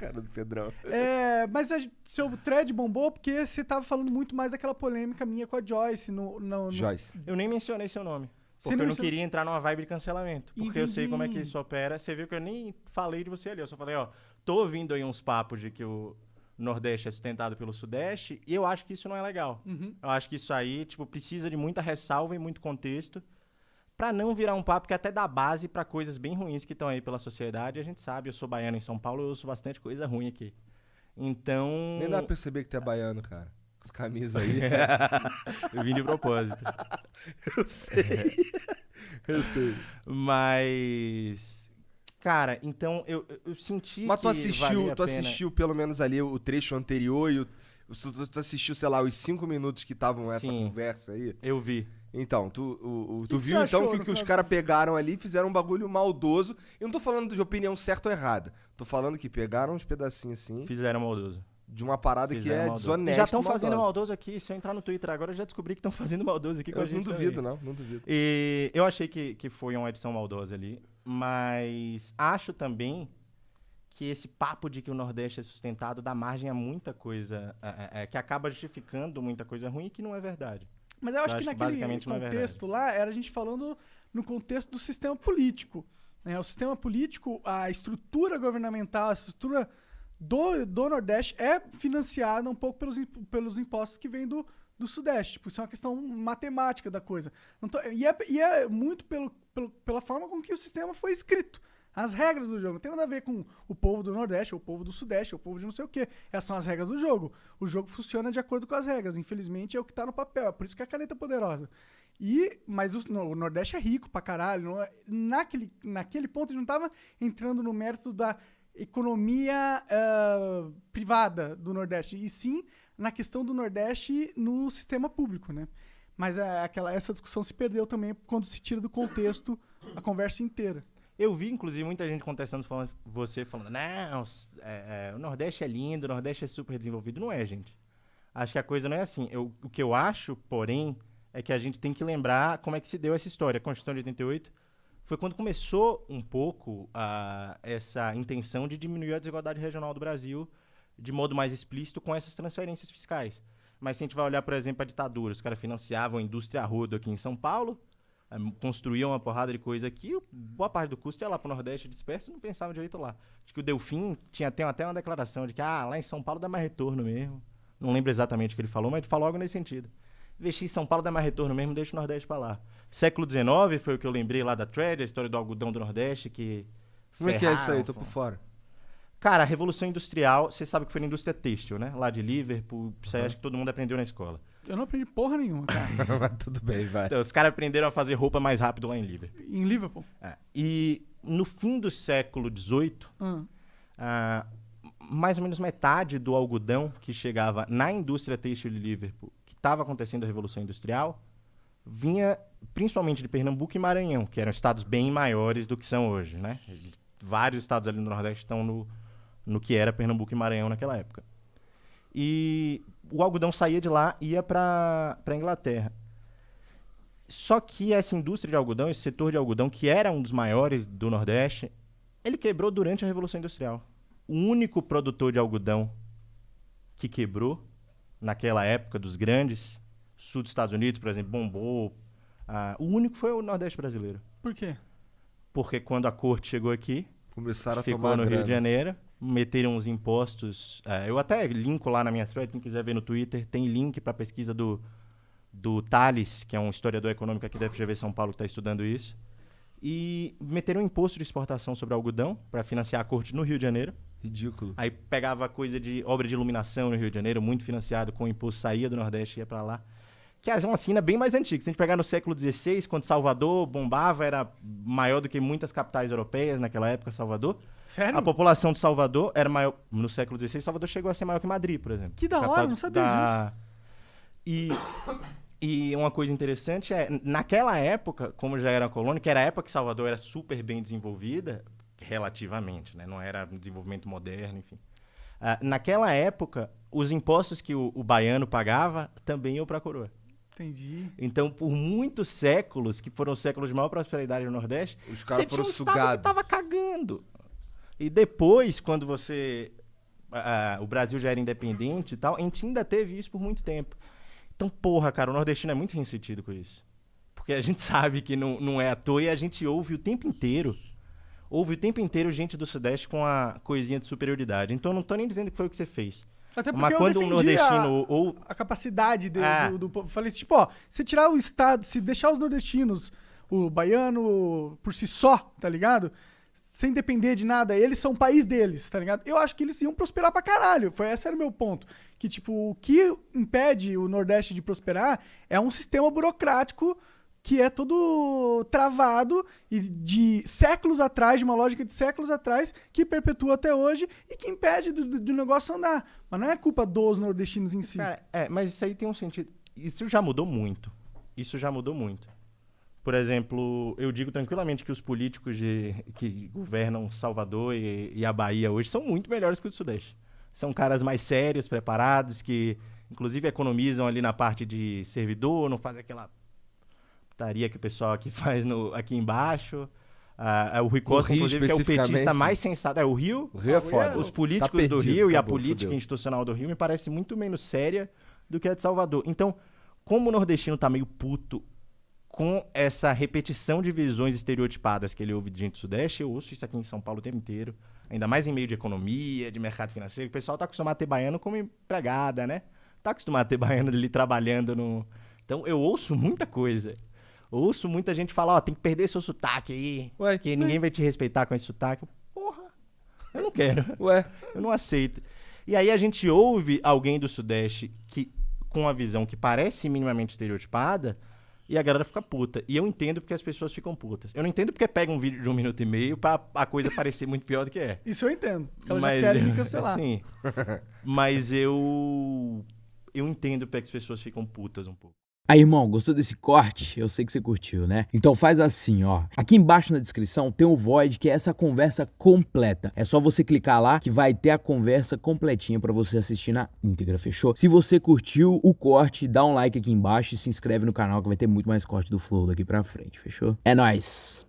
Cara do Pedrão. Mas seu thread bombou porque você tava falando muito mais daquela polêmica minha com a Joyce. Joyce. Eu nem mencionei seu nome. Você Porque não eu não mencionou? queria entrar numa vibe de cancelamento. Porque eu sei Entendi. como é que isso opera. Você viu que eu nem falei de você ali. Eu só falei, tô ouvindo aí uns papos de que o Nordeste é sustentado pelo Sudeste e eu acho que isso não é legal. Uhum. Eu acho que isso aí, precisa de muita ressalva e muito contexto pra não virar um papo que até dá base pra coisas bem ruins que estão aí pela sociedade. A gente sabe, eu sou baiano em São Paulo, eu ouço bastante coisa ruim aqui. Então... Nem dá pra perceber que tu é baiano, cara. Com as camisas aí. Eu vim de propósito. Eu sei. Eu sei. Mas... Cara, então eu senti Mas que tu valia a pena. assistiu pelo menos ali o trecho anterior e tu assistiu, sei lá, os 5 minutos que estavam essa Sim. conversa aí? Eu vi. Então, tu que viu você então achou, que no os final caras das pegaram ali e fizeram um bagulho maldoso. Eu não tô falando de opinião certa ou errada. Tô falando que pegaram uns pedacinhos assim Fizeram maldoso. de uma parada que é desonesta. E já estão fazendo maldosa. maldoso aqui. Se eu entrar no Twitter agora, eu já descobri que estão fazendo maldoso aqui com a Eu gente. não duvido, também. não duvido. E eu achei que foi uma edição maldosa ali. Mas acho também que esse papo de que o Nordeste é sustentado dá margem a muita coisa que acaba justificando muita coisa ruim e que não é verdade. Mas eu acho Eu que acho que naquele basicamente não é contexto lá, era a gente falando no contexto do sistema político. Né? O sistema político, a estrutura governamental, a estrutura do Nordeste é financiada um pouco pelos impostos que vêm do Sudeste. Tipo, isso é uma questão matemática da coisa. E é muito pela forma com que o sistema foi escrito. As regras do jogo. Não tem nada a ver com o povo do Nordeste, ou o povo do Sudeste, ou o povo de não sei o quê. Essas são as regras do jogo. O jogo funciona de acordo com as regras. Infelizmente, é o que tá no papel. É por isso que a caneta é poderosa. Mas o Nordeste é rico pra caralho. Naquele ponto, a gente não tava entrando no mérito da economia privada do Nordeste. E sim na questão do Nordeste no sistema público, né? Mas essa discussão se perdeu também quando se tira do contexto a conversa inteira. Eu vi, inclusive, muita gente contestando, você falando, não, o Nordeste é lindo, o Nordeste é super desenvolvido. Não é, gente. Acho que a coisa não é assim. O que eu acho, porém, é que a gente tem que lembrar como é que se deu essa história. A Constituição de 88 foi quando começou um pouco essa intenção de diminuir a desigualdade regional do Brasil de modo mais explícito com essas transferências fiscais. Mas se a gente vai olhar, por exemplo, a ditadura, os caras financiavam a indústria a rodo aqui em São Paulo, construíam uma porrada de coisa aqui, boa parte do custo ia lá pro Nordeste disperso e não pensava direito lá. Acho que o Delfim tem até uma declaração de que lá em São Paulo dá mais retorno mesmo. Não lembro exatamente o que ele falou, mas ele falou algo nesse sentido. Investir em São Paulo dá mais retorno mesmo, deixa o Nordeste pra lá. Século XIX foi o que eu lembrei lá da thread, a história do algodão do Nordeste, que Como é que é isso aí? ferraram, Tô por fora. Cara, a Revolução Industrial, você sabe que foi na indústria têxtil, né? Lá de Liverpool, isso aí acho que todo mundo aprendeu na escola. Eu não aprendi porra nenhuma, cara. Mas tudo bem, vai. Então, os caras aprenderam a fazer roupa mais rápido lá em Liverpool. Em Liverpool. E no fim do século XVIII, mais ou menos metade do algodão que chegava na indústria têxtil de Liverpool, que estava acontecendo a Revolução Industrial, vinha principalmente de Pernambuco e Maranhão, que eram estados bem maiores do que são hoje, né? Vários estados ali no Nordeste estão no que era Pernambuco e Maranhão naquela época. E o algodão saía de lá e ia para a Inglaterra. Só que essa indústria de algodão, esse setor de algodão, que era um dos maiores do Nordeste, ele quebrou durante a Revolução Industrial. O único produtor de algodão que quebrou naquela época dos grandes, sul dos Estados Unidos, por exemplo, bombou. O único foi o Nordeste brasileiro. Por quê? Porque quando a corte chegou aqui, Começaram a ficou tomar no grana. Rio de Janeiro, meteram uns impostos. Eu até linko lá na minha thread, quem quiser ver no Twitter, tem link para pesquisa do Thales, que é um historiador econômico aqui da FGV São Paulo que está estudando isso. E meteram um imposto de exportação sobre algodão para financiar a corte no Rio de Janeiro. Ridículo. Aí pegava coisa de obra de iluminação no Rio de Janeiro, muito financiado, com o imposto, saía do Nordeste e ia para lá. Que é uma cena bem mais antiga. Se a gente pegar no século XVI, quando Salvador bombava, era maior do que muitas capitais europeias naquela época, Salvador. Sério? A população de Salvador era maior. No século XVI, Salvador chegou a ser maior que Madrid, por exemplo. Que da hora, não sabia disso. E uma coisa interessante naquela época, como já era colônia, que era a época que Salvador era super bem desenvolvida, relativamente, né? Não era um desenvolvimento moderno, enfim. Naquela época, os impostos que o baiano pagava também iam para a coroa. Entendi. Então, por muitos séculos, que foram os séculos de maior prosperidade no Nordeste, Os caras foram tinha um sugados. estado que tava cagando. E depois, quando você o Brasil já era independente e tal, a gente ainda teve isso por muito tempo. Então, porra, cara, o nordestino é muito ressentido com isso. Porque a gente sabe que não é à toa e a gente ouve o tempo inteiro gente do Sudeste com a coisinha de superioridade. Então, eu não tô nem dizendo que foi o que você fez. Até porque Mas quando um nordestino a capacidade do povo. Falei tipo, ó, se tirar o estado, se deixar os nordestinos, o baiano por si só, tá ligado? Sem depender de nada, eles são o país deles, tá ligado? Eu acho que eles iam prosperar pra caralho. Esse era o meu ponto. Que, tipo, o que impede o Nordeste de prosperar é um sistema burocrático que é todo travado e de séculos atrás, de uma lógica de séculos atrás, que perpetua até hoje e que impede do negócio andar. Mas não é culpa dos nordestinos em si. Cara, mas isso aí tem um sentido. Isso já mudou muito. Por exemplo, eu digo tranquilamente que os políticos que governam Salvador e a Bahia hoje são muito melhores que os do Sudeste. São caras mais sérios, preparados, que inclusive economizam ali na parte de servidor, não fazem aquela putaria que o pessoal aqui faz aqui embaixo. O Rui Costa, inclusive, que é o petista mais sensato. O Rio é foda. Os políticos do Rio e a política institucional do Rio me parece muito menos séria do que a de Salvador. Então, como o nordestino tá meio puto com essa repetição de visões estereotipadas que ele ouve de gente do Sudeste, eu ouço isso aqui em São Paulo o tempo inteiro, ainda mais em meio de economia, de mercado financeiro. O pessoal tá acostumado a ter baiano como empregada, né? Tá acostumado a ter baiano ali trabalhando no... Então, eu ouço muita coisa. Ouço muita gente falar, tem que perder seu sotaque aí, que ninguém vai te respeitar com esse sotaque. Porra, eu não quero. Eu não aceito. E aí a gente ouve alguém do Sudeste com uma visão que parece minimamente estereotipada, e a galera fica puta. E eu entendo porque as pessoas ficam putas. Eu não entendo porque pega um vídeo de 1 minuto e meio pra a coisa parecer muito pior do que é. Isso eu entendo. Porque elas já querem me cancelar. Assim, mas eu entendo porque as pessoas ficam putas um pouco. Aí, irmão, gostou desse corte? Eu sei que você curtiu, né? Então faz assim, ó. Aqui embaixo na descrição tem o Void, que é essa conversa completa. É só você clicar lá que vai ter a conversa completinha pra você assistir na íntegra, fechou? Se você curtiu o corte, dá um like aqui embaixo e se inscreve no canal que vai ter muito mais corte do Flow daqui pra frente, fechou? É nóis!